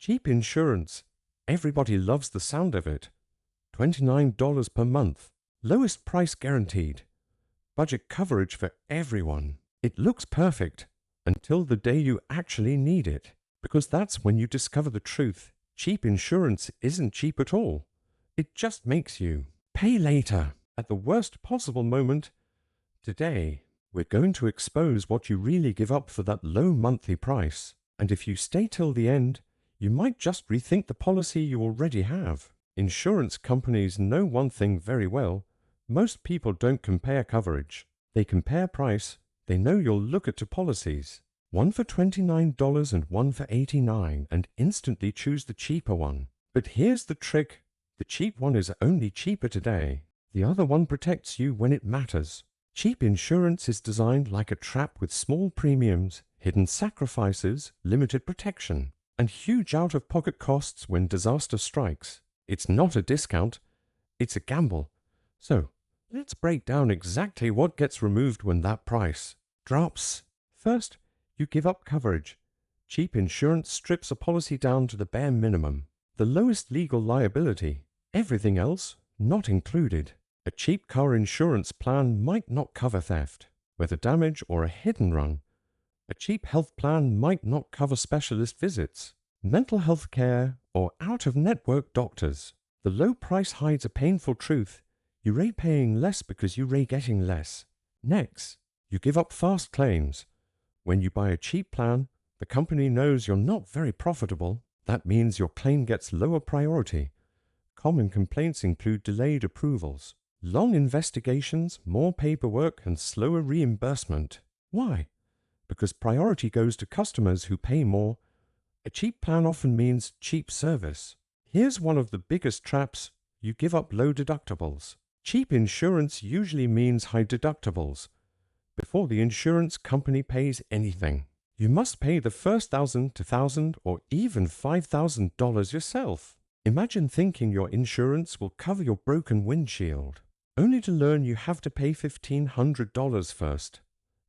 Cheap insurance. Everybody loves the sound of it. $29 per month. Lowest price guaranteed. Budget coverage for everyone. It looks perfect until the day you actually need it. Because that's when you discover the truth. Cheap insurance isn't cheap at all. It just makes you pay later at the worst possible moment. Today, we're going to expose what you really give up for that low monthly price. And if you stay till the end, you might just rethink the policy you already have. Insurance companies know one thing very well. Most people don't compare coverage. They compare price. They know you'll look at two policies, one for $29 and one for $89, and instantly choose the cheaper one. But here's the trick. The cheap one is only cheaper today. The other one protects you when it matters. Cheap insurance is designed like a trap with small premiums, hidden sacrifices, limited protection, and huge out-of-pocket costs when disaster strikes. It's not a discount, it's a gamble. So, let's break down exactly what gets removed when that price drops. First, you give up coverage. Cheap insurance strips a policy down to the bare minimum, the lowest legal liability. Everything else, not included. A cheap car insurance plan might not cover theft, weather damage, or a hit and run. A cheap health plan might not cover specialist visits, mental health care, or out-of-network doctors. The low price hides a painful truth. You're paying less because you're getting less. Next, you give up fast claims. When you buy a cheap plan, the company knows you're not very profitable. That means your claim gets lower priority. Common complaints include delayed approvals, long investigations, more paperwork, and slower reimbursement. Why? Because priority goes to customers who pay more. A cheap plan often means cheap service. Here's one of the biggest traps. You give up low deductibles. Cheap insurance usually means high deductibles. Before the insurance company pays anything, you must pay the first $1,000 to $1,000 or even $5,000 yourself. Imagine thinking your insurance will cover your broken windshield, only to learn you have to pay $1,500 first.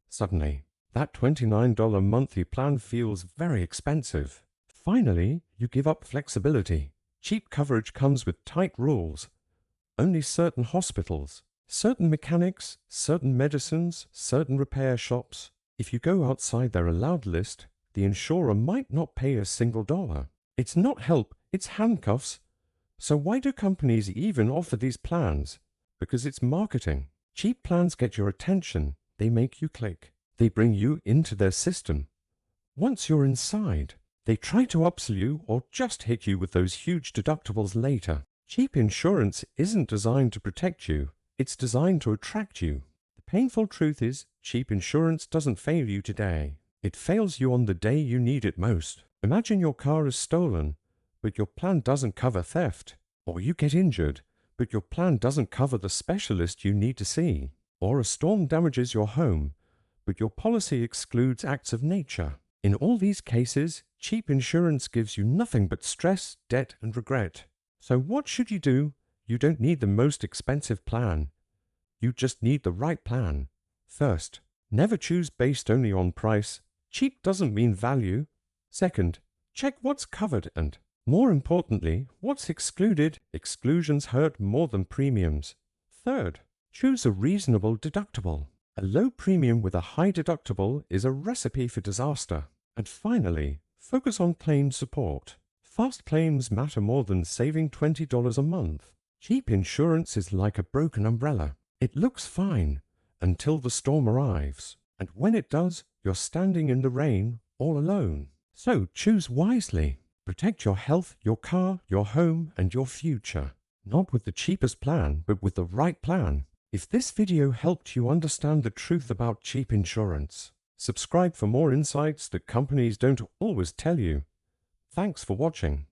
Suddenly, that $29 monthly plan feels very expensive. Finally, you give up flexibility. Cheap coverage comes with tight rules. Only certain hospitals, certain mechanics, certain medicines, certain repair shops. If you go outside their allowed list, the insurer might not pay a single dollar. It's not help, it's handcuffs. So why do companies even offer these plans? Because it's marketing. Cheap plans get your attention. They make you click. They bring you into their system. Once you're inside, they try to upsell you or just hit you with those huge deductibles later. Cheap insurance isn't designed to protect you. It's designed to attract you. The painful truth is, cheap insurance doesn't fail you today. It fails you on the day you need it most. Imagine your car is stolen, but your plan doesn't cover theft. Or you get injured, but your plan doesn't cover the specialist you need to see. Or a storm damages your home, but your policy excludes acts of nature. In all these cases, cheap insurance gives you nothing but stress, debt, and regret. So what should you do? You don't need the most expensive plan. You just need the right plan. First, never choose based only on price. Cheap doesn't mean value. Second, check what's covered and, more importantly, what's excluded. Exclusions hurt more than premiums. Third, choose a reasonable deductible. A low premium with a high deductible is a recipe for disaster. And finally, focus on claim support. Fast claims matter more than saving $20 a month. Cheap insurance is like a broken umbrella. It looks fine until the storm arrives. And when it does, you're standing in the rain all alone. So choose wisely. Protect your health, your car, your home, and your future. Not with the cheapest plan, but with the right plan. If this video helped you understand the truth about cheap insurance, subscribe for more insights that companies don't always tell you. Thanks for watching.